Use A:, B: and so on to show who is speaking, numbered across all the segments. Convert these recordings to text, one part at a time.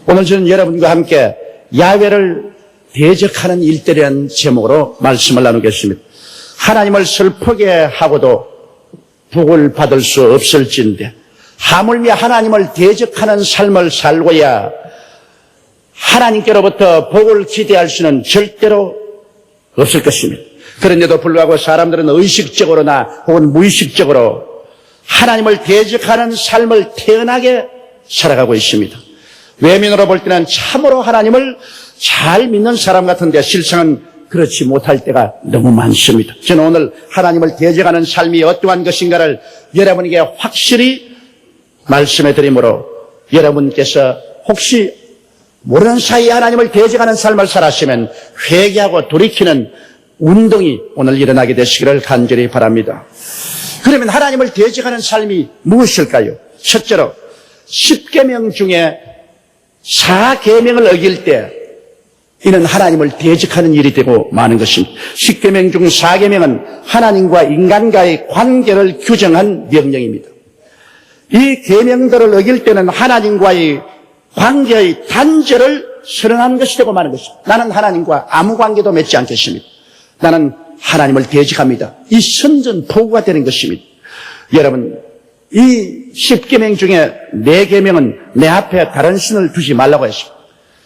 A: 오늘 저는 여러분과 함께 야훼를 대적하는 일들이라는 제목으로 말씀을 나누겠습니다. 하나님을 슬프게 하고도 복을 받을 수 없을진데 하물며 하나님을 대적하는 삶을 살고야 하나님께로부터 복을 기대할 수는 절대로 없을 것입니다. 그런데도 불구하고 사람들은 의식적으로나 혹은 무의식적으로 하나님을 대적하는 삶을 태연하게 살아가고 있습니다. 외면으로 볼 때는 참으로 하나님을 잘 믿는 사람 같은데 실상은 그렇지 못할 때가 너무 많습니다. 저는 오늘 하나님을 대적하는 삶이 어떠한 것인가를 여러분에게 확실히 말씀해 드리므로 여러분께서 혹시 모르는 사이에 하나님을 대적하는 삶을 살았으면 회개하고 돌이키는 운동이 오늘 일어나게 되시기를 간절히 바랍니다. 그러면 하나님을 대적하는 삶이 무엇일까요? 첫째로 10계명 중에 4계명을 어길 때 이는 하나님을 대적하는 일이 되고 마는 것입니다. 10계명 중 4계명은 하나님과 인간과의 관계를 규정한 명령입니다. 이 계명들을 어길 때는 하나님과의 관계의 단절을 선언한 것이 되고 마는 것입니다. 나는 하나님과 아무 관계도 맺지 않겠습니다. 나는 하나님을 대적합니다. 이 선전포고가 되는 것입니다. 여러분, 이 10계명 중에 4계명은 내 앞에 다른 신을 두지 말라고 했습니다.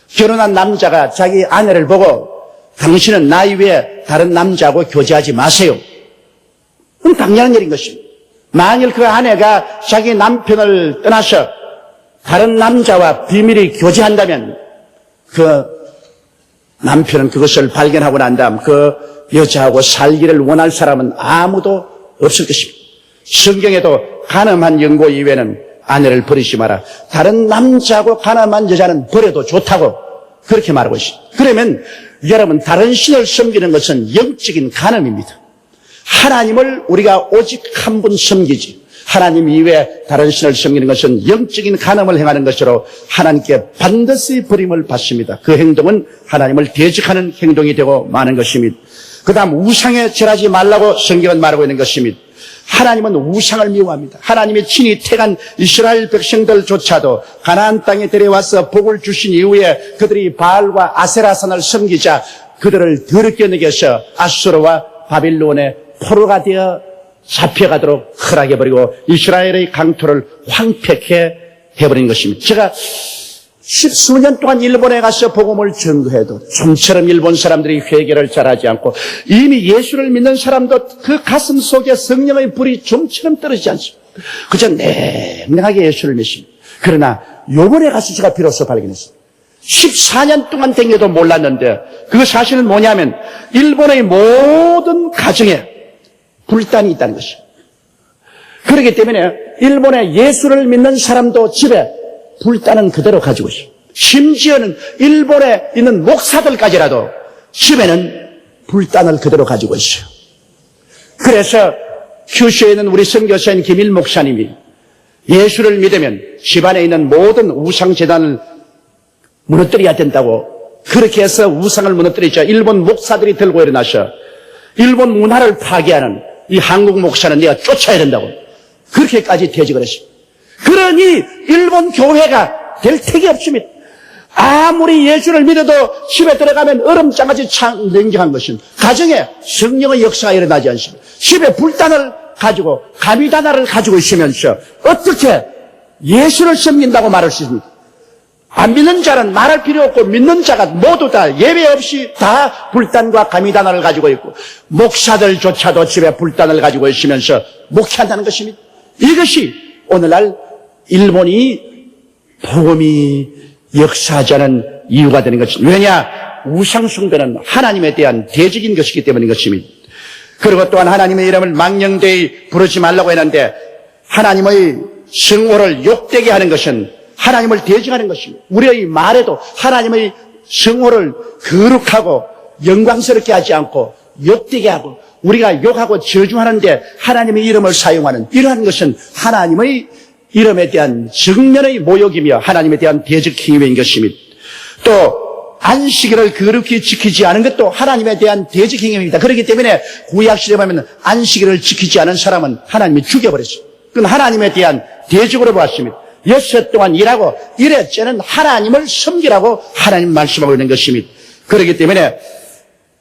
A: 결혼한 남자가 자기 아내를 보고 당신은 나 이외에 다른 남자하고 교제하지 마세요. 그건 당연한 일인 것입니다. 만일 그 아내가 자기 남편을 떠나서 다른 남자와 비밀히 교제한다면 그 남편은 그것을 발견하고 난 다음 그 여자하고 살기를 원할 사람은 아무도 없을 것입니다. 성경에도 간음한 영고 이외에는 아내를 버리지 마라. 다른 남자하고 간음한 여자는 버려도 좋다고 그렇게 말하고 있습니다. 그러면 여러분, 다른 신을 섬기는 것은 영적인 간음입니다. 하나님을 우리가 오직 한 분 섬기지 하나님 이외에 다른 신을 섬기는 것은 영적인 간음을 행하는 것으로 하나님께 반드시 버림을 받습니다. 그 행동은 하나님을 대적하는 행동이 되고 마는 것입니다. 그 다음 우상에 절하지 말라고 성경은 말하고 있는 것입니다. 하나님은 우상을 미워합니다. 하나님이 친히 택한 이스라엘 백성들조차도 가나안 땅에 데려와서 복을 주신 이후에 그들이 바알과 아세라산을 섬기자 그들을 더럽게 여겨서 아수르와 바빌론의 포로가 되어 잡혀가도록 허락해버리고 이스라엘의 강토를 황폐케 해버린 것입니다. 제가 10수년 동안 일본에 가서 복음을 전도해도 좀처럼 일본 사람들이 회개를 잘하지 않고 이미 예수를 믿는 사람도 그 가슴 속에 성령의 불이 좀처럼 떨어지지 않습니다. 그저 냉랭하게 예수를 믿습니다. 그러나 요번에 가서 제가 비로소 발견했습니다. 14년 동안 댕겨도 몰랐는데 그 사실은 뭐냐면 일본의 모든 가정에 불단이 있다는 것입니다. 그렇기 때문에 일본의 예수를 믿는 사람도 집에 불단은 그대로 가지고 있어요. 심지어는 일본에 있는 목사들까지라도 집에는 불단을 그대로 가지고 있어요. 그래서 큐슈에 있는 우리 선교사인 김일 목사님이 예수를 믿으면 집안에 있는 모든 우상재단을 무너뜨려야 된다고 그렇게 해서 우상을 무너뜨리자 일본 목사들이 들고 일어나서 일본 문화를 파괴하는 이 한국 목사는 내가 쫓아야 된다고 그렇게까지 대적을 했습니다. 그러니 일본 교회가 될 택이 없습니다. 아무리 예수를 믿어도 집에 들어가면 얼음장아지 냉정한 것은 가정에 성령의 역사가 일어나지 않습니다. 집에 불단을 가지고 가미다나를 가지고 있으면서 어떻게 예수를 섬긴다고 말할 수 있습니까? 안 믿는 자는 말할 필요 없고 믿는 자가 모두 다 예외 없이 다 불단과 가미다나를 가지고 있고 목사들조차도 집에 불단을 가지고 있으면서 목회한다는 것입니다. 이것이 오늘날 일본이 복음이 역사하지 않은 이유가 되는 것입니다. 왜냐? 우상숭배는 하나님에 대한 대적인 것이기 때문인 것입니다. 그리고 또한 하나님의 이름을 망령되이 부르지 말라고 했는데 하나님의 성호를 욕되게 하는 것은 하나님을 대적하는 것입니다. 우리의 말에도 하나님의 성호를 거룩하고 영광스럽게 하지 않고 욕되게 하고 우리가 욕하고 저주하는데 하나님의 이름을 사용하는 이러한 것은 하나님의 이름에 대한 정면의 모욕이며 하나님에 대한 대적 행위인 것입니다. 또 안식일을 거룩히 지키지 않은 것도 하나님에 대한 대적 행위입니다. 그렇기 때문에 구약시대에 보면 안식일을 지키지 않은 사람은 하나님이 죽여버렸습니다. 그건 하나님에 대한 대적으로 보았습니다. 여섯 동안 일하고 일회째는 하나님을 섬기라고 하나님 말씀하고 있는 것입니다. 그렇기 때문에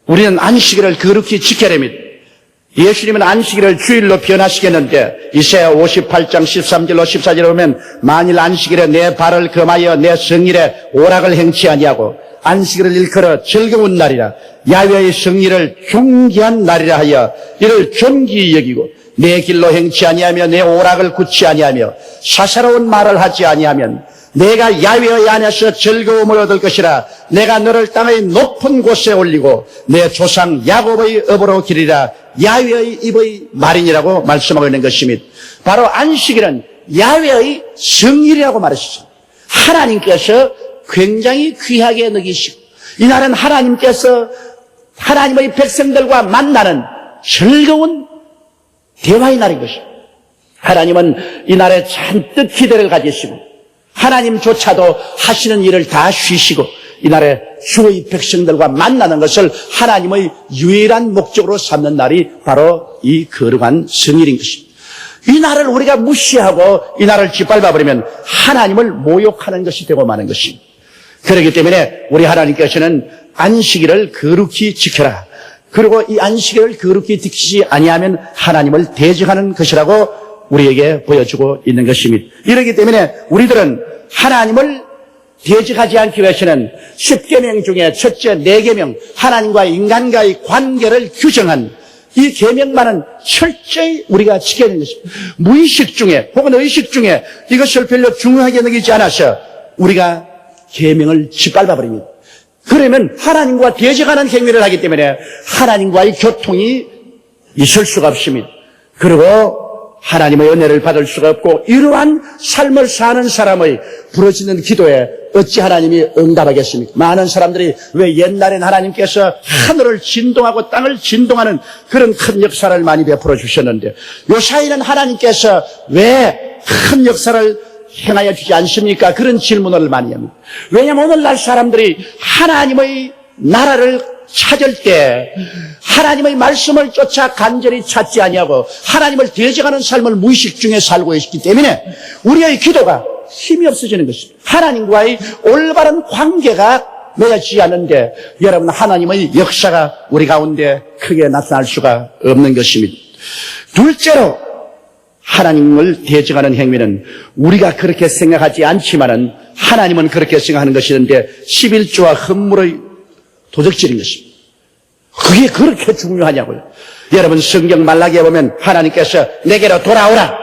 A: 우리는 안식일을 거룩히 지켜야 됩니다. 예수님은 안식일을 주일로 변화시켰는데 이사야 58장 13절로 14절에 보면 만일 안식일에 내 발을 금하여 내 성일에 오락을 행치 아니하고 안식일을 일컬어 즐거운 날이라 야훼의 성일을 존귀한 날이라 하여 이를 존귀히 여기고 내 길로 행치 아니하며 내 오락을 굳지 아니하며 사사로운 말을 하지 아니하면 내가 야훼의 안에서 즐거움을 얻을 것이라. 내가 너를 땅의 높은 곳에 올리고 내 조상 야곱의 업으로 기리라. 야훼의 입의 말이니라고 말씀하고 있는 것입니다. 바로 안식일은 야훼의 성일이라고 말했습니다. 하나님께서 굉장히 귀하게 여기시고 이날은 하나님께서 하나님의 백성들과 만나는 즐거운 대화의 날인 것입니다. 하나님은 이날에 잔뜩 기대를 가지시고 하나님조차도 하시는 일을 다 쉬시고 이날에 주의 백성들과 만나는 것을 하나님의 유일한 목적으로 삼는 날이 바로 이 거룩한 성일인 것입니다. 이 날을 우리가 무시하고 이 날을 짓밟아버리면 하나님을 모욕하는 것이 되고 마는 것입니다. 그렇기 때문에 우리 하나님께서는 안식일을 거룩히 지켜라. 그리고 이 안식일을 거룩히 지키지 아니하면 하나님을 대적하는 것이라고 우리에게 보여주고 있는 것입니다. 이렇기 때문에 우리들은 하나님을 대적하지 않기 위해서는 10계명 중에 첫째 4계명 하나님과 인간과의 관계를 규정한 이 계명만은 철저히 우리가 지켜야 되는 것입니다. 무의식 중에 혹은 의식 중에 이것을 별로 중요하게 여기지 않아서 우리가 계명을 짓밟아버립니다. 그러면 하나님과 대적하는 행위를 하기 때문에 하나님과의 교통이 있을 수가 없습니다. 그리고 하나님의 은혜를 받을 수가 없고 이러한 삶을 사는 사람의 부러지는 기도에 어찌 하나님이 응답하겠습니까? 많은 사람들이 왜 옛날엔 하나님께서 하늘을 진동하고 땅을 진동하는 그런 큰 역사를 많이 베풀어 주셨는데 요사이는 하나님께서 왜 큰 역사를 행하여 주지 않습니까? 그런 질문을 많이 합니다. 왜냐하면 오늘날 사람들이 하나님의 나라를 찾을 때 하나님의 말씀을 쫓아 간절히 찾지 아니하고 하나님을 대적하는 삶을 무의식 중에 살고 있기 때문에 우리의 기도가 힘이 없어지는 것입니다. 하나님과의 올바른 관계가 맺어지지 않는데 여러분 하나님의 역사가 우리 가운데 크게 나타날 수가 없는 것입니다. 둘째로 하나님을 대적하는 행위는 우리가 그렇게 생각하지 않지만은 하나님은 그렇게 생각하는 것이는데 11조와 헌물의 도적질인 것입니다. 그게 그렇게 중요하냐고요. 여러분 성경 말라기에 보면 하나님께서 내게로 돌아오라.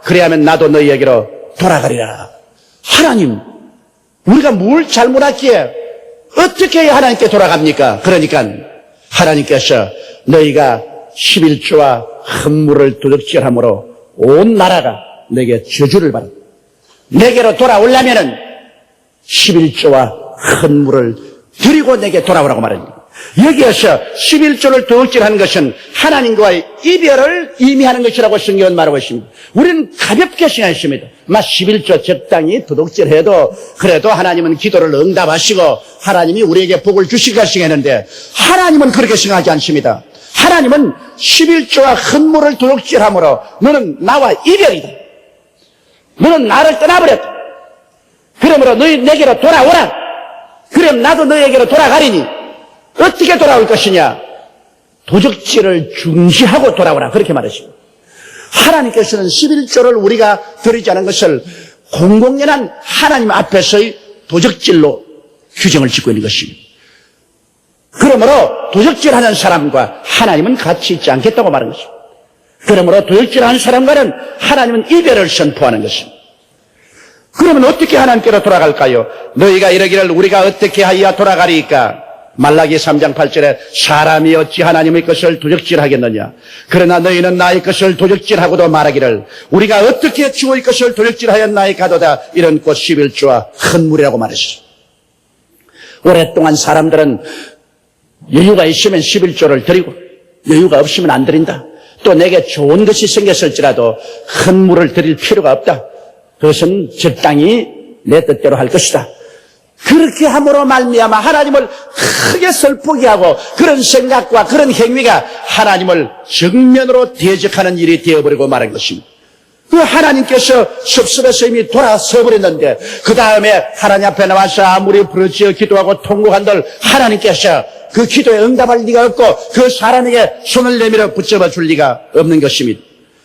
A: 그래야면 나도 너희에게로 돌아가리라. 하나님, 우리가 뭘 잘못했기에 어떻게 해야 하나님께 돌아갑니까? 그러니까 하나님께서 너희가 11조와 헌물을 도적질함으로 온 나라가 내게 저주를 받아. 내게로 돌아오려면은 11조와 헌물을 드리고 내게 돌아오라고 말합니다. 여기에서 11조를 도둑질하는 것은 하나님과의 이별을 의미하는 것이라고 성경은 말하고 있습니다. 우리는 가볍게 생각했습니다. 11조 적당히 도둑질해도 그래도 하나님은 기도를 응답하시고 하나님이 우리에게 복을 주실 것이라 생각했는데 하나님은 그렇게 생각하지 않습니다. 하나님은 11조와 헌물을 도둑질함으로 너는 나와 이별이다. 너는 나를 떠나버렸다. 그러므로 너희 내게로 돌아오라. 그럼 나도 너에게로 돌아가리니 어떻게 돌아올 것이냐? 도적질을 중지하고 돌아오라. 그렇게 말하십니다. 하나님께서는 11조를 우리가 드리지 않은 것을 공공연한 하나님 앞에서의 도적질로 규정을 짓고 있는 것입니다. 그러므로 도적질하는 사람과 하나님은 같이 있지 않겠다고 말하는 것입니다. 그러므로 도적질하는 사람과는 하나님은 이별을 선포하는 것입니다. 그러면 어떻게 하나님께로 돌아갈까요? 너희가 이러기를 우리가 어떻게 하여야 돌아가리까? 말라기 3장 8절에 사람이 어찌 하나님의 것을 도적질하겠느냐? 그러나 너희는 나의 것을 도적질하고도 말하기를 우리가 어떻게 주의 것을 도적질하였나이까도다. 이런 곧 11조와 헌물이라고 말했어. 오랫동안 사람들은 여유가 있으면 11조를 드리고 여유가 없으면 안 드린다. 또 내게 좋은 것이 생겼을지라도 헌물을 드릴 필요가 없다. 그것은 적당히 내 뜻대로 할 것이다. 그렇게 함으로 말미암아 하나님을 크게 슬프게 하고 그런 생각과 그런 행위가 하나님을 정면으로 대적하는 일이 되어버리고 말한 것입니다. 그 하나님께서 섭섭해서 이미 돌아서 버렸는데 그 다음에 하나님 앞에 나와서 아무리 부르짖어 기도하고 통곡한들 하나님께서 그 기도에 응답할 리가 없고 그 사람에게 손을 내밀어 붙잡아 줄 리가 없는 것입니다.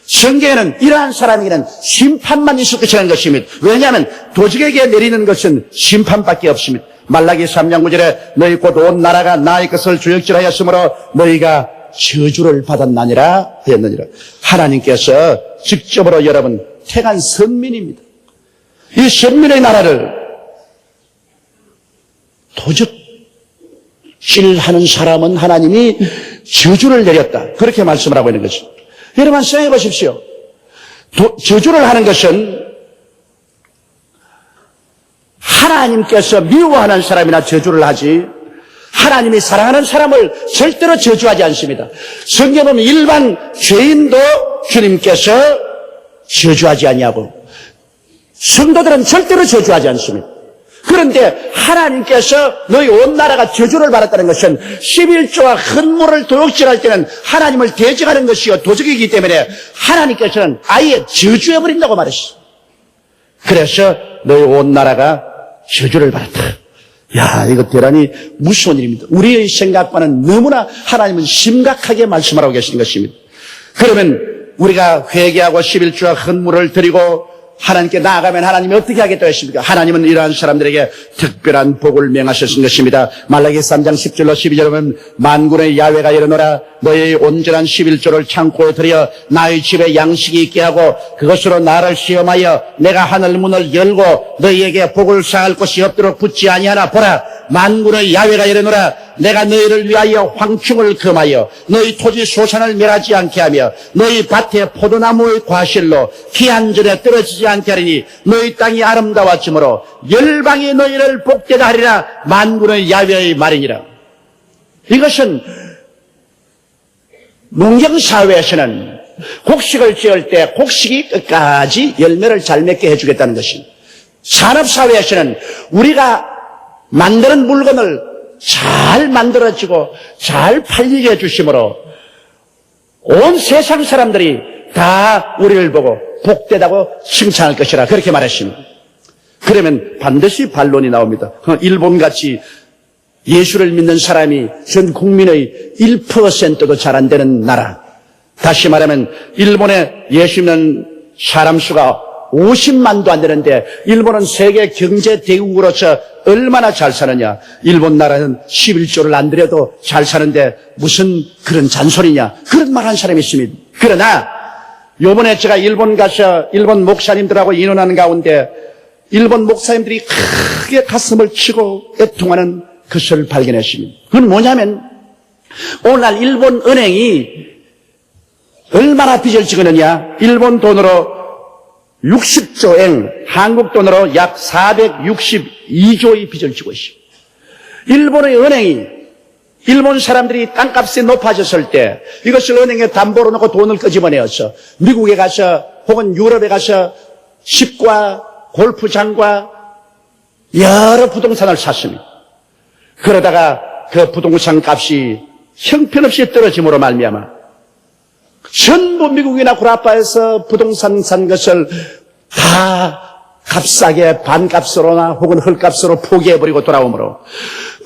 A: 성경에는 이러한 사람에게는 심판만 있을 것이라는 것입니다. 왜냐하면 도적에게 내리는 것은 심판밖에 없습니다. 말라기 3장 9절에 너희 곧 온 나라가 나의 것을 주역질하였으므로 너희가 저주를 받았나니라 하였느니라. 하나님께서 직접으로 여러분 택한 선민입니다. 이 선민의 나라를 도적질하는 사람은 하나님이 저주를 내렸다. 그렇게 말씀을 하고 있는 거죠. 여러분 생각해 보십시오. 저주를 하는 것은 하나님께서 미워하는 사람이나 저주를 하지 하나님이 사랑하는 사람을 절대로 저주하지 않습니다. 성경은 일반 죄인도 주님께서 저주하지 아니하고 성도들은 절대로 저주하지 않습니다. 그런데 하나님께서 너희 온 나라가 저주를 받았다는 것은 11조와 헌물을 도둑질할 때는 하나님을 대적하는 것이요 도적이기 때문에 하나님께서는 아예 저주해버린다고 말했어요. 그래서 너희 온 나라가 저주를 받았다. 야, 이거 대단히 무서운 일입니다. 우리의 생각과는 너무나 하나님은 심각하게 말씀하고 계시는 것입니다. 그러면 우리가 회개하고 11조와 헌물을 드리고 하나님께 나아가면 하나님이 어떻게 하겠다고 했습니까? 하나님은 이러한 사람들에게 특별한 복을 명하셨은 것입니다. 말라기 3장 10절로 12절에 보면 만군의 야훼가 이르노라 너희의 온전한 11조를 창고에 들여 나의 집에 양식이 있게 하고 그것으로 나를 시험하여 내가 하늘 문을 열고 너희에게 복을 쌓을 곳이 없도록 붙지 아니하나 보라 만군의 야훼가 이르노라 내가 너희를 위하여 황충을 금하여 너희 토지 소산을 멸하지 않게 하며 너희 밭에 포도나무의 과실로 기한 전에 떨어지지 않게 하리니 너희 땅이 아름다워지므로 열방이 너희를 복되다 하리라 만군의 야훼의 말이니라. 이것은 농경사회에서는 곡식을 지을 때 곡식이 끝까지 열매를 잘 맺게 해주겠다는 것입니다. 산업사회에서는 우리가 만드는 물건을 잘 만들어지고 잘 팔리게 해주심으로 온 세상 사람들이 다 우리를 보고 복되다고 칭찬할 것이라 그렇게 말했습니다. 그러면 반드시 반론이 나옵니다. 일본같이 예수를 믿는 사람이 전 국민의 1%도 잘 안 되는 나라. 다시 말하면 일본에 예수 믿는 사람 수가 50만도 안 되는데 일본은 세계 경제 대국으로서 얼마나 잘 사느냐. 일본 나라는 11조를 안 들여도 잘 사는데 무슨 그런 잔소리냐. 그런 말 한 사람이 있습니다. 그러나 요번에 제가 일본 가서 일본 목사님들하고 인원하는 가운데 일본 목사님들이 크게 가슴을 치고 애통하는 것을 발견했습니다. 그건 뭐냐면 오늘날 일본 은행이 얼마나 빚을 지느냐. 일본 돈으로 60조엔 한국 돈으로 약 462조의 빚을 지고 있습니다. 일본의 은행이 일본 사람들이 땅값이 높아졌을 때 이것을 은행에 담보로 놓고 돈을 끄집어내어서 미국에 가서 혹은 유럽에 가서 집과 골프장과 여러 부동산을 샀습니다. 그러다가 그 부동산 값이 형편없이 떨어짐으로 말미암아 전부 미국이나 구라파에서 부동산 산 것을 다 값싸게 반값으로나 혹은 헐값으로 포기해버리고 돌아오므로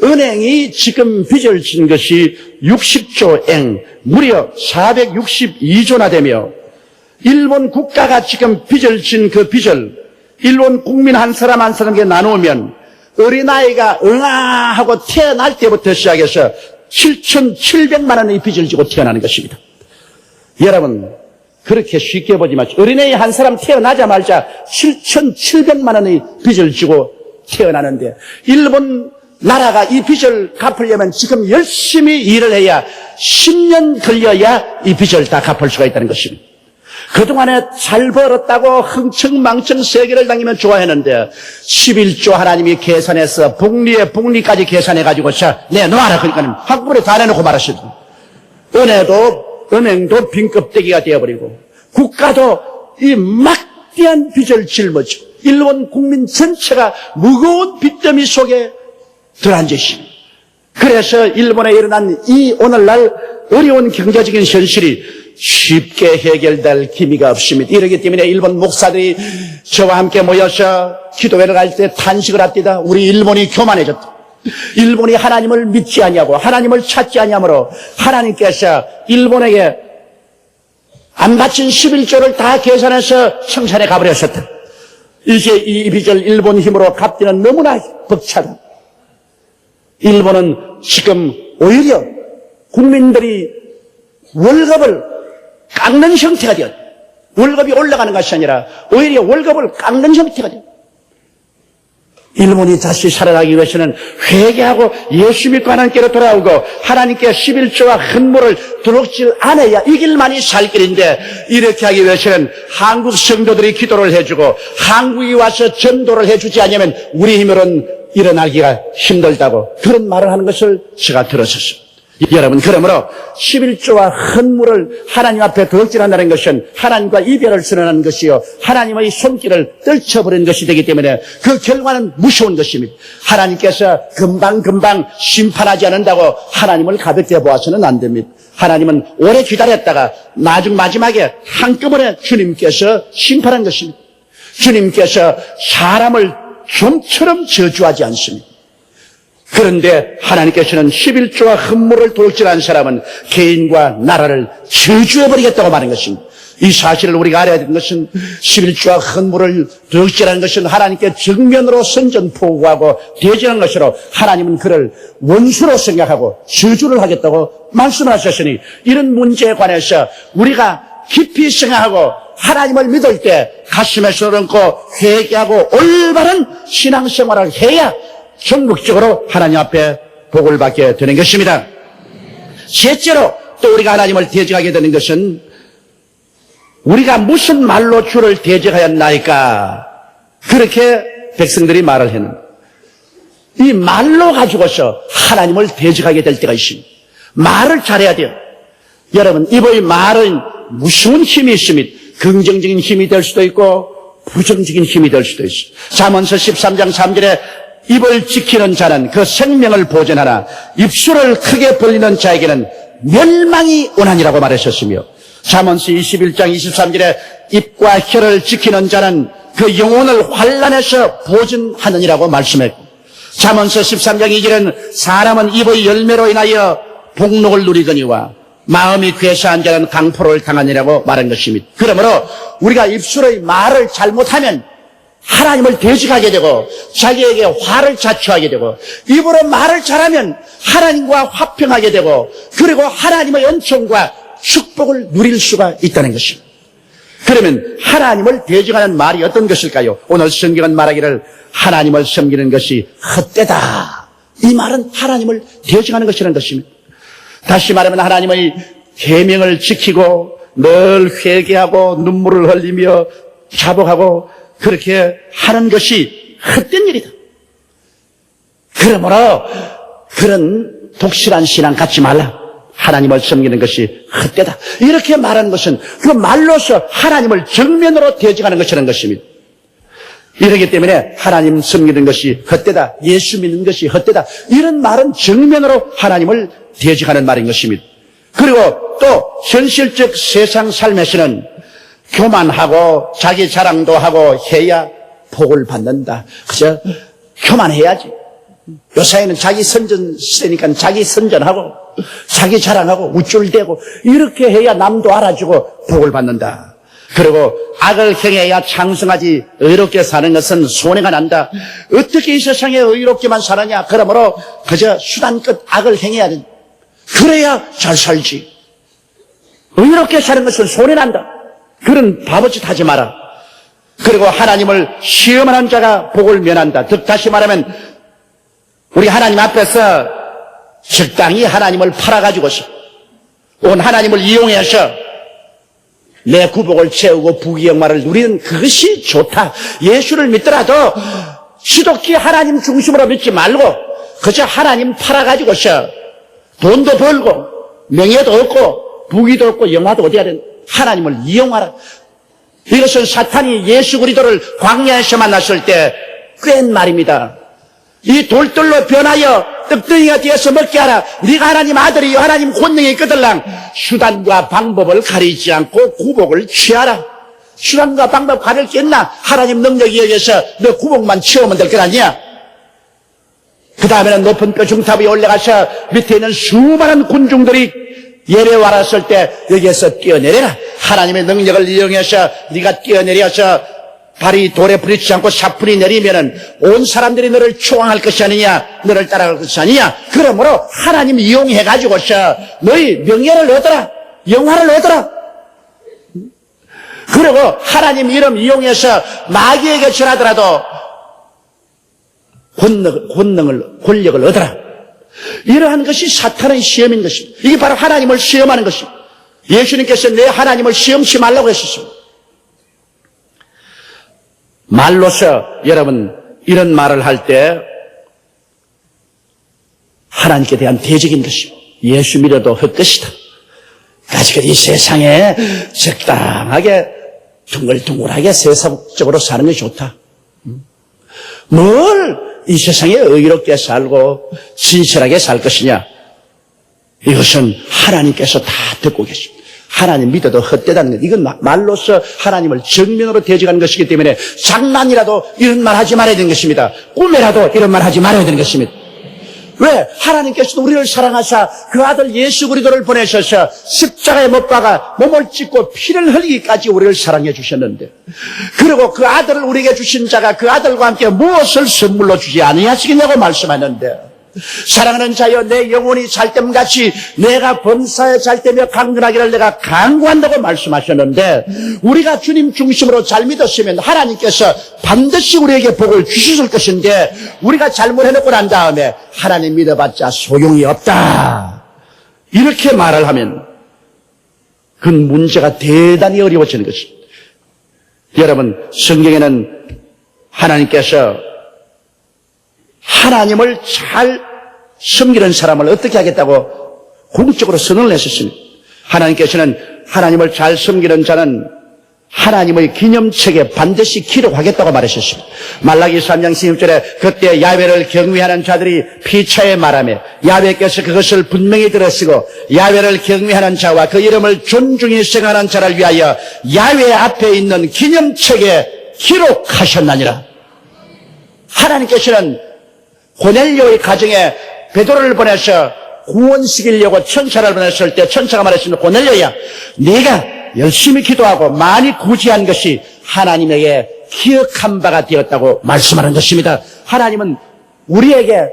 A: 은행이 지금 빚을 진 것이 60조엔 무려 462조나 되며 일본 국가가 지금 빚을 진 그 빚을 일본 국민 한 사람 한 사람에게 나누면 어린아이가 응아하고 태어날 때부터 시작해서 7,700만 원의 빚을 지고 태어나는 것입니다. 여러분 그렇게 쉽게 보지 마시고 어린아이 한 사람 태어나자마자 7,700만 원의 빚을 지고 태어나는데 일본 나라가 이 빚을 갚으려면 지금 열심히 일을 해야 10년 걸려야 이 빚을 다 갚을 수가 있다는 것입니다. 그동안에 잘 벌었다고 흥청망청 세계를 다니면 좋아했는데 11조 하나님이 계산해서 복리에 복리까지 계산해가지고 자 내놓아라. 그러니까 한꺼번에 다 내놓고 말하시죠. 은행도 빈껍데기가 되어버리고 국가도 이 막대한 빚을 짊어지고 일본 국민 전체가 무거운 빚더미 속에 들어앉아 있습니다. 그래서 일본에 일어난 이 오늘날 어려운 경제적인 현실이 쉽게 해결될 기미가 없습니다. 이러기 때문에 일본 목사들이 저와 함께 모여서 기도회를 갈 때 탄식을 합니다. 우리 일본이 교만해졌다. 일본이 하나님을 믿지 아니하고 하나님을 찾지 아니하므로 하나님께서 일본에게 안 바친 11조를 다 계산해서 청산에 가버렸었다. 이제 이 빚을 일본 힘으로 갚기는 너무나 벅차다. 일본은 지금 오히려 국민들이 월급을 깎는 형태가 되었다. 월급이 올라가는 것이 아니라 오히려 월급을 깎는 형태가 되었다. 일본이 다시 살아나기 위해서는 회개하고 예수 믿고 하나님께로 돌아오고 하나님께 11조와 헌물을 도둑질 않아야 이 길만이 살 길인데, 이렇게 하기 위해서는 한국 성도들이 기도를 해주고 한국이 와서 전도를 해주지 않으면 우리 힘으로는 일어나기가 힘들다고 그런 말을 하는 것을 제가 들었었습니다. 여러분, 그러므로 11조와 헌물을 하나님 앞에 도둑질한다는 것은 하나님과 이별을 선언하는 것이요, 하나님의 손길을 떨쳐버리는 것이 되기 때문에 그 결과는 무서운 것입니다. 하나님께서 금방금방 심판하지 않는다고 하나님을 가볍게 보아서는 안 됩니다. 하나님은 오래 기다렸다가 마지막에 한꺼번에 주님께서 심판한 것입니다. 주님께서 사람을 좀처럼 저주하지 않습니다. 그런데 하나님께서는 11조와 헌물을 도둑질한 사람은 개인과 나라를 저주해버리겠다고 말한 것입니다. 이 사실을 우리가 알아야 되는 것은 11조와 헌물을 도둑질하는 것은 하나님께 정면으로 선전포고하고 대전한 것으로 하나님은 그를 원수로 생각하고 저주를 하겠다고 말씀하셨으니, 이런 문제에 관해서 우리가 깊이 생각하고 하나님을 믿을 때 가슴에 손을 얹고 회개하고 올바른 신앙생활을 해야 전국적으로 하나님 앞에 복을 받게 되는 것입니다. 셋째로 또 우리가 하나님을 대적하게 되는 것은 우리가 무슨 말로 주를 대적하였나이까, 그렇게 백성들이 말을 했는데 이 말로 가지고서 하나님을 대적하게 될 때가 있습니다. 말을 잘해야 돼요. 여러분, 이의 말은 무서운 힘이 있습니다. 긍정적인 힘이 될 수도 있고 부정적인 힘이 될 수도 있어요. 잠언서 13장 3절에 입을 지키는 자는 그 생명을 보존하나 입술을 크게 벌리는 자에게는 멸망이 원하니라고 말하셨으며, 잠언서 21장 23절에 입과 혀를 지키는 자는 그 영혼을 환난에서 보존하느니라고 말씀했고, 잠언서 13장 2절에는 사람은 입의 열매로 인하여 복록을 누리거니와 마음이 괴사한 자는 강포를 당하니라고 말한 것입니다. 그러므로 우리가 입술의 말을 잘못하면 하나님을 대적하게 되고 자기에게 화를 자초하게 되고, 입으로 말을 잘하면 하나님과 화평하게 되고, 그리고 하나님의 은총과 축복을 누릴 수가 있다는 것입니다. 그러면 하나님을 대적하는 말이 어떤 것일까요? 오늘 성경은 말하기를 하나님을 섬기는 것이 헛되다. 이 말은 하나님을 대적하는 것이라는 것입니다. 다시 말하면 하나님의 계명을 지키고 늘 회개하고 눈물을 흘리며 자복하고 그렇게 하는 것이 헛된 일이다. 그러므로 그런 독실한 신앙 갖지 말라. 하나님을 섬기는 것이 헛되다. 이렇게 말하는 것은 그 말로서 하나님을 정면으로 대적하는 것이라는 것입니다. 이러기 때문에 하나님 섬기는 것이 헛되다, 예수 믿는 것이 헛되다, 이런 말은 정면으로 하나님을 대적하는 말인 것입니다. 그리고 또 현실적 세상 삶에서는 교만하고 자기 자랑도 하고 해야 복을 받는다. 그저 교만해야지. 요사이는 자기 선전 시대니까 자기 선전하고 자기 자랑하고 우쭐대고 이렇게 해야 남도 알아주고 복을 받는다. 그리고 악을 행해야 창성하지 의롭게 사는 것은 손해가 난다. 어떻게 이 세상에 의롭게만 사느냐. 그러므로 그저 수단끝 악을 행해야 된다. 그래야 잘 살지. 의롭게 사는 것은 손해난다. 그런 바보짓 하지 마라. 그리고 하나님을 시험하는 자가 복을 면한다. 즉 다시 말하면 우리 하나님 앞에서 적당히 하나님을 팔아가지고서 온 하나님을 이용해서 내 구복을 채우고 부귀영화를 누리는 그것이 좋다. 예수를 믿더라도 지독히 하나님 중심으로 믿지 말고 그저 하나님 팔아가지고서 돈도 벌고 명예도 얻고 부귀도 얻고 영화도 얻어야 되는 하나님을 이용하라. 이것은 사탄이 예수 그리스도를 광야에서 만났을 때 꿰은 말입니다. 이 돌들로 변하여 떡덩이가 되어서 먹게 하라. 네가 하나님 아들이요 하나님 권능이 거들랑 수단과 방법을 가리지 않고 구복을 취하라. 수단과 방법 가릴 게 있나? 하나님 능력에 의해서 너 구복만 취하면 될 것 아니야? 그 다음에는 높은 뼈중탑 위에 올라가서 밑에 있는 수많은 군중들이 예배 왔을 때 여기에서 뛰어내려라. 하나님의 능력을 이용해서 네가 뛰어내려서 발이 돌에 부딪히지 않고 사풀이 내리면은 온 사람들이 너를 추앙할 것이 아니냐, 너를 따라갈 것이 아니냐. 그러므로 하나님 이용해가지고서 너희 명예를 얻어라, 영화를 얻어라. 그리고 하나님 이름 이용해서 마귀에게 절하더라도 권력을 얻어라. 이러한 것이 사탄의 시험인 것입니다. 이게 바로 하나님을 시험하는 것입니다. 예수님께서 내 하나님을 시험치 말라고 했었습니다. 말로서 여러분 이런 말을 할 때 하나님께 대한 대적인 것입니다. 예수 믿어도 헛것이다. 아직까지 이 세상에 적당하게 둥글둥글하게 세상적으로 사는 게 좋다. 뭘 이 세상에 의롭게 살고 진실하게 살 것이냐. 이것은 하나님께서 다 듣고 계십니다. 하나님 믿어도 헛되다는 것. 이건 말로서 하나님을 정면으로 대적하는 것이기 때문에 장난이라도 이런 말 하지 말아야 되는 것입니다. 꿈에라도 이런 말 하지 말아야 되는 것입니다. 왜? 하나님께서도 우리를 사랑하사 그 아들 예수 그리스도를 보내셔서 십자가에 못 박아 몸을 찢고 피를 흘리기까지 우리를 사랑해 주셨는데, 그리고 그 아들을 우리에게 주신 자가 그 아들과 함께 무엇을 선물로 주지 아니하시겠냐고 말씀하는데, 사랑하는 자여 내 영혼이 잘됨같이 내가 범사에 잘되며 강건하기를 내가 강구한다고 말씀하셨는데, 우리가 주님 중심으로 잘 믿었으면 하나님께서 반드시 우리에게 복을 주셨을 것인데, 우리가 잘못해놓고 난 다음에 하나님 믿어봤자 소용이 없다 이렇게 말을 하면 그 문제가 대단히 어려워지는 것입니다. 여러분, 성경에는 하나님께서 하나님을 잘 섬기는 사람을 어떻게 하겠다고 공적으로 선언을 했었습니다. 하나님께서는 하나님을 잘 섬기는 자는 하나님의 기념책에 반드시 기록하겠다고 말하셨습니다. 말라기 3장 16절에 그때 야훼를 경외하는 자들이 피차에 말하며 야훼께서 그것을 분명히 들으시고 야훼를 경외하는 자와 그 이름을 존중히 생각하는 자를 위하여 야훼 앞에 있는 기념책에 기록하셨나니라. 하나님께서는 고넬료의 가정에 베드로를 보내서 구원시키려고 천사를 보냈을 때 천사가 말했습니다. 고넬료야, 네가 열심히 기도하고 많이 구제한 것이 하나님에게 기억한 바가 되었다고 말씀하는 것입니다. 하나님은 우리에게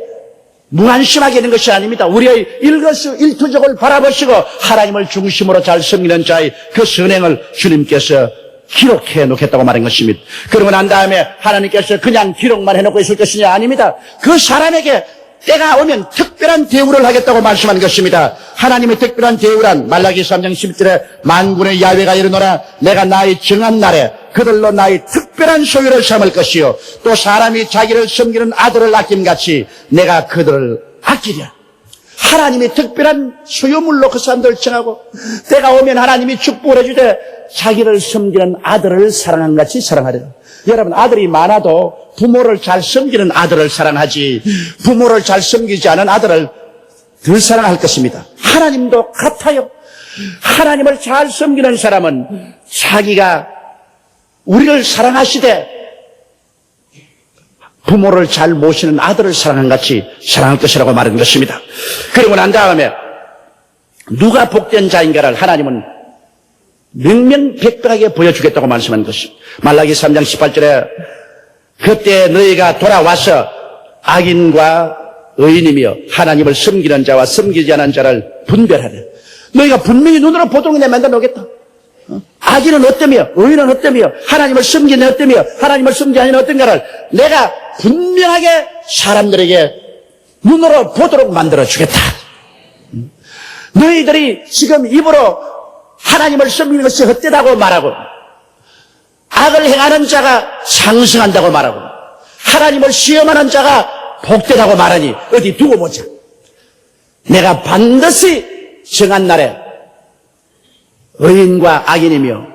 A: 무관심하게 되는 것이 아닙니다. 우리의 일거수일투족을 바라보시고 하나님을 중심으로 잘 섬기는 자의 그 선행을 주님께서 기록해 놓겠다고 말한 것입니다. 그러고 난 다음에 하나님께서 그냥 기록만 해놓고 있을 것이냐? 아닙니다. 그 사람에게 때가 오면 특별한 대우를 하겠다고 말씀한 것입니다. 하나님의 특별한 대우란 말라기 3장 11절에 만군의 야훼가 이르노라 내가 나의 정한 날에 그들로 나의 특별한 소유를 삼을 것이요 또 사람이 자기를 섬기는 아들을 아낌같이 내가 그들을 아끼랴. 하나님이 특별한 소유물로 그 사람들을 정하고 때가 오면 하나님이 축복을 해주되 자기를 섬기는 아들을 사랑한 같이 사랑하리라. 여러분, 아들이 많아도 부모를 잘 섬기는 아들을 사랑하지 부모를 잘 섬기지 않은 아들을 덜 사랑할 것입니다. 하나님도 같아요. 하나님을 잘 섬기는 사람은 자기가 우리를 사랑하시되 부모를 잘 모시는 아들을 사랑한 같이 사랑할 것이라고 말한 것입니다. 그리고 난 다음에 누가 복된 자인가를 하나님은 명명백백하게 보여주겠다고 말씀한 것입니다. 말라기 3장 18절에 그때 너희가 돌아와서 악인과 의인이며 하나님을 섬기는 자와 섬기지 않은 자를 분별하라. 너희가 분명히 눈으로 보도록 내 만들어 놓겠다. 악인은 어떠며 의인은 어떠며 하나님을 섬기는 어떠며 하나님을 섬기지 않는 어떤가를 내가 분명하게 사람들에게 눈으로 보도록 만들어 주겠다. 너희들이 지금 입으로 하나님을 섬기는 것이 헛되다고 말하고 악을 행하는 자가 상승한다고 말하고 하나님을 시험하는 자가 복되다고 말하니 어디 두고 보자. 내가 반드시 정한 날에 의인과 악인이며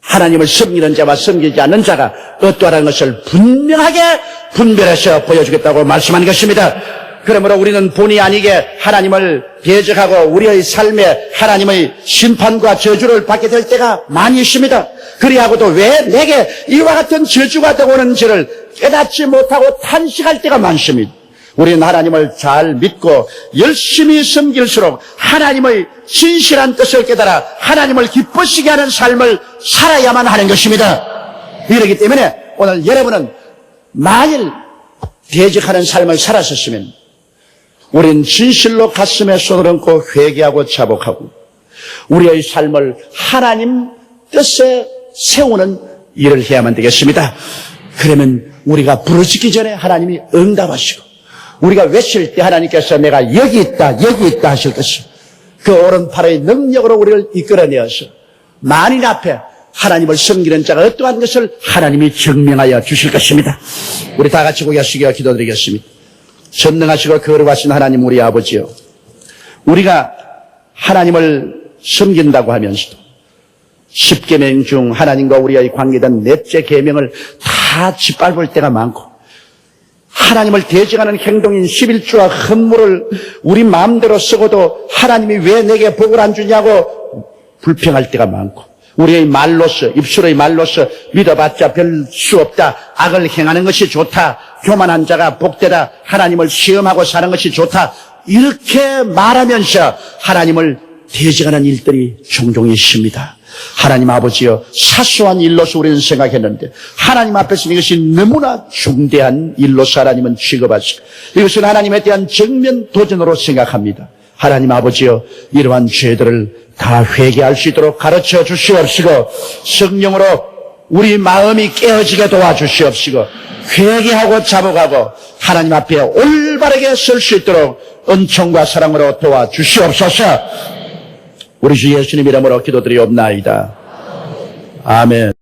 A: 하나님을 섬기는 자와 섬기지 않는 자가 어떠하라는 것을 분명하게 분별해서 보여주겠다고 말씀한 것입니다. 그러므로 우리는 본의 아니게 하나님을 대적하고 우리의 삶에 하나님의 심판과 저주를 받게 될 때가 많이 있습니다. 그리하고도 왜 내게 이와 같은 저주가 되고 오는 지를 깨닫지 못하고 탄식할 때가 많습니다. 우리는 하나님을 잘 믿고 열심히 섬길수록 하나님의 진실한 뜻을 깨달아 하나님을 기쁘시게 하는 삶을 살아야만 하는 것입니다. 이러기 때문에 오늘 여러분은 만일 대적하는 삶을 살았었으면 우리는 진실로 가슴에 손을 얹고 회개하고 자복하고 우리의 삶을 하나님 뜻에 세우는 일을 해야만 되겠습니다. 그러면 우리가 부르짖기 전에 하나님이 응답하시고 우리가 외칠 때 하나님께서 내가 여기 있다 하실 것입니다. 그 오른팔의 능력으로 우리를 이끌어내어서 만인 앞에 하나님을 섬기는 자가 어떠한 것을 하나님이 증명하여 주실 것입니다. 우리 다 같이 고개 숙여 기도드리겠습니다. 전능하시고 거룩하신 하나님 우리 아버지요, 우리가 하나님을 섬긴다고 하면서도 10계명 중 하나님과 우리의 관계된 넷째 계명을 다 짓밟을 때가 많고 하나님을 대적하는 행동인 11조와 헌물을 우리 마음대로 쓰고도 하나님이 왜 내게 복을 안 주냐고 불평할 때가 많고 우리의 말로서 입술의 말로서 믿어봤자 별 수 없다, 악을 행하는 것이 좋다, 교만한 자가 복되다, 하나님을 시험하고 사는 것이 좋다 이렇게 말하면서 하나님을 대적하는 일들이 종종 있습니다. 하나님 아버지여, 사소한 일로서 우리는 생각했는데 하나님 앞에서는 이것이 너무나 중대한 일로서 하나님은 취급하시고 이것은 하나님에 대한 정면 도전으로 생각합니다. 하나님 아버지여, 이러한 죄들을 다 회개할 수 있도록 가르쳐 주시옵시고 성령으로 우리 마음이 깨어지게 도와주시옵시고 회개하고 자복하고 하나님 앞에 올바르게 설 수 있도록 은총과 사랑으로 도와주시옵소서. 우리 주 예수님 이름으로 기도드리옵나이다. 아멘.